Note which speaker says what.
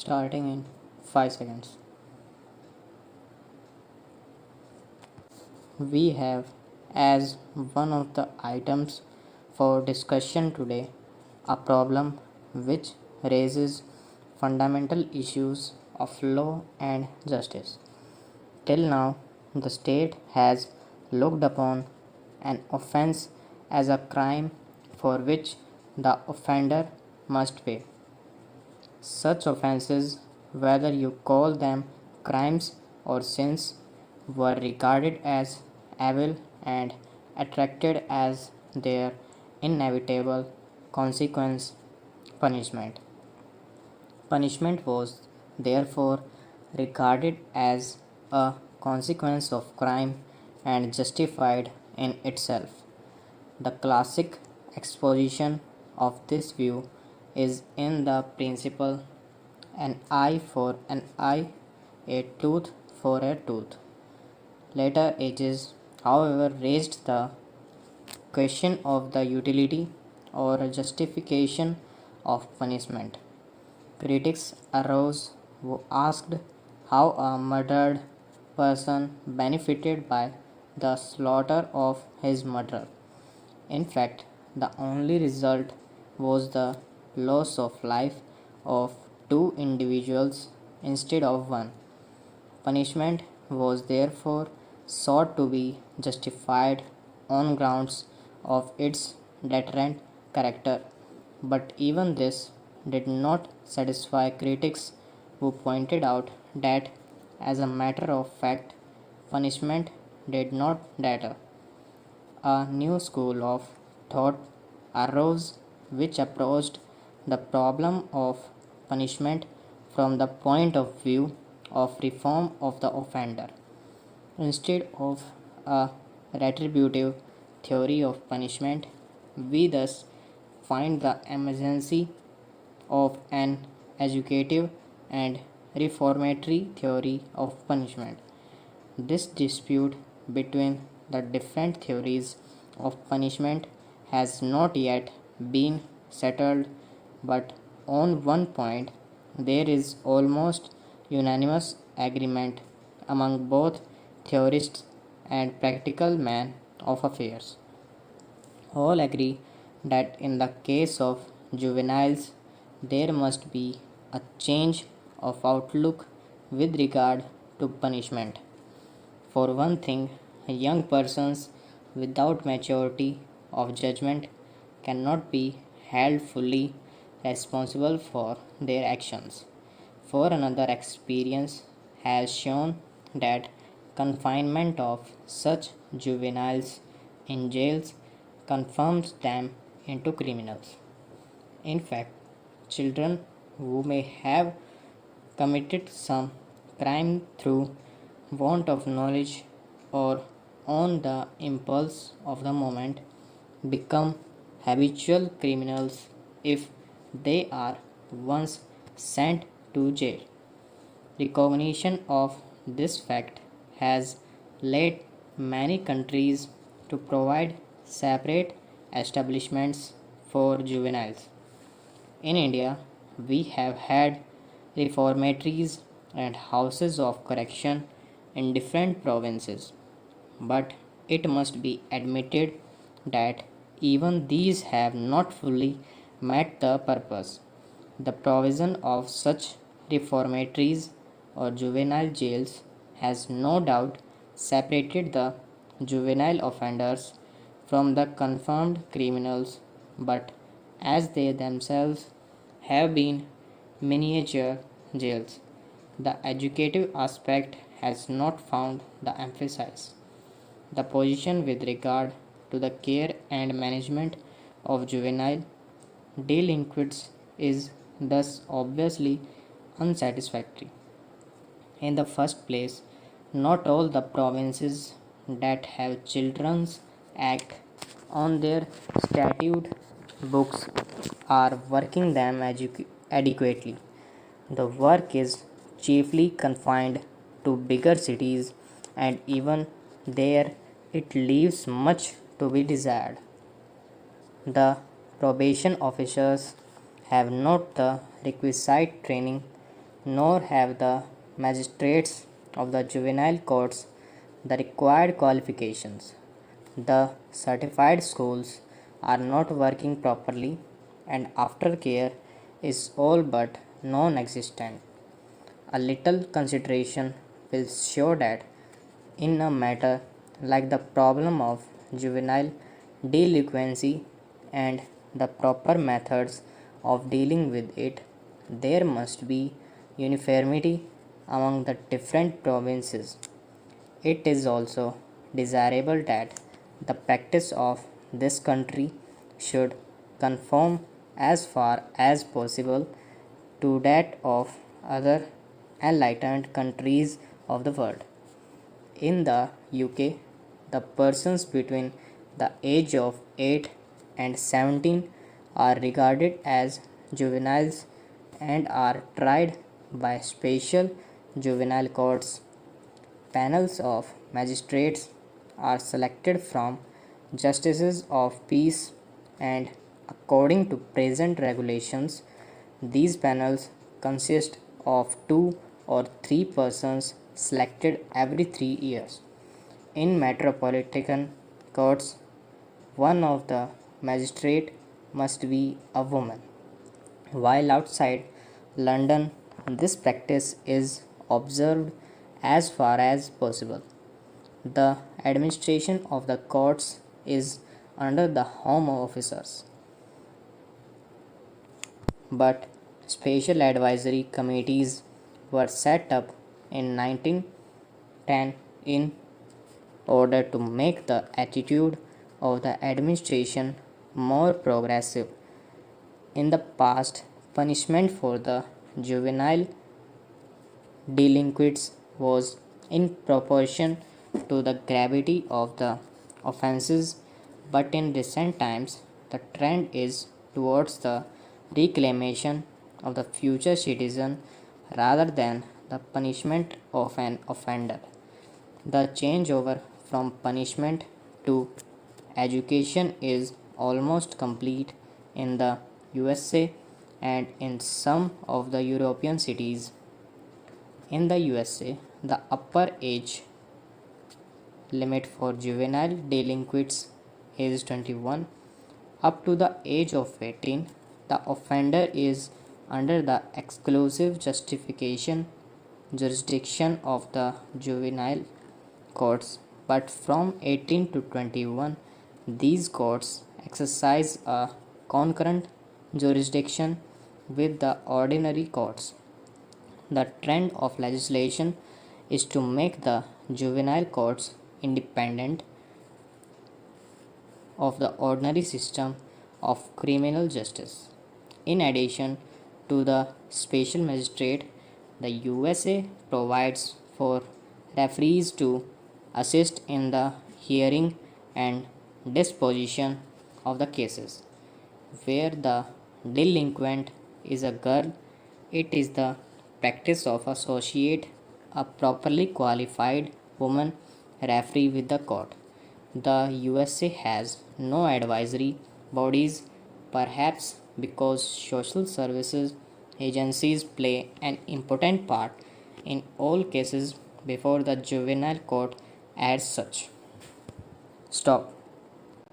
Speaker 1: Starting in 5 seconds. We have as one of the items for discussion today a problem which raises fundamental issues of law and justice. Till now, the state has looked upon an offense as a crime for which the offender must pay. Such offences, whether you call them crimes or sins, were regarded as evil and attracted as their inevitable consequence punishment. Punishment was therefore regarded as a consequence of crime and justified in itself. The classic exposition of this view is in the principle an eye for an eye, a tooth for a tooth. Later ages, however, raised the question of the utility or justification of punishment. Critics arose who asked how a murdered person benefited by the slaughter of his murderer. In fact, the only result was the loss of life of two individuals instead of one. Punishment was therefore sought to be justified on grounds of its deterrent character, but even this did not satisfy critics who pointed out that, as a matter of fact, punishment did not deter. A new school of thought arose which approached the problem of punishment from the point of view of reform of the offender. Instead of a retributive theory of punishment, we thus find the emergency of an educative and reformatory theory of punishment. This dispute between the different theories of punishment has not yet been settled, but on one point there is almost unanimous agreement among both theorists and practical men of affairs. All agree that in the case of juveniles, there must be a change of outlook with regard to punishment. For one thing, young persons without maturity of judgment cannot be held fully responsible for their actions. For another, experience has shown that confinement of such juveniles in jails confirms them into criminals. In fact, children who may have committed some crime through want of knowledge or on the impulse of the moment become habitual criminals if they are once sent to jail. Recognition of this fact has led many countries to provide separate establishments for juveniles. In India, we have had reformatories and houses of correction in different provinces, but it must be admitted that even these have not fully met the purpose. The provision of such reformatories or juvenile jails has no doubt separated the juvenile offenders from the confirmed criminals, but as they themselves have been miniature jails, the educative aspect has not found the emphasis. The position with regard to the care and management of juvenile delinquents is thus obviously unsatisfactory. In the first place, not all the provinces that have Children's Act on their statute books are working them adequately. The work is chiefly confined to bigger cities, and even there it leaves much to be desired. The probation officers have not the requisite training nor have the magistrates of the juvenile courts the required qualifications. The certified schools are not working properly, and aftercare is all but non existent. A little consideration will show that in a matter like the problem of juvenile delinquency and the proper methods of dealing with it, there must be uniformity among the different provinces. It is also desirable that the practice of this country should conform as far as possible to that of other enlightened countries of the world. In the UK, the persons between the age of 8 and 17 are regarded as juveniles and are tried by special juvenile courts. Panels of magistrates are selected from justices of peace, and according to present regulations, these panels consist of 2 or 3 persons selected every 3 years. In metropolitan courts, one of the magistrate must be a woman, while outside London, this practice is observed as far as possible. The administration of the courts is under the Home Officers, but special advisory committees were set up in 1910 in order to make the attitude of the administration more progressive. In the past, punishment for the juvenile delinquents was in proportion to the gravity of the offenses, but in recent times, the trend is towards the reclamation of the future citizen rather than the punishment of an offender. The changeover from punishment to education is almost complete in the USA and in some of the European cities. In the USA, the upper age limit for juvenile delinquents is 21. Up to the age of 18, the offender is under the exclusive jurisdiction of the juvenile courts, but from 18 to 21, these courts exercise a concurrent jurisdiction with the ordinary courts. The trend of legislation is to make the juvenile courts independent of the ordinary system of criminal justice. In addition to the special magistrate, the USA provides for referees to assist in the hearing and disposition of the cases. Where the delinquent is a girl, it is the practice of associate a properly qualified woman referee with the court. The USA has no advisory bodies, perhaps because social services agencies play an important part in all cases before the juvenile court as such. Stop.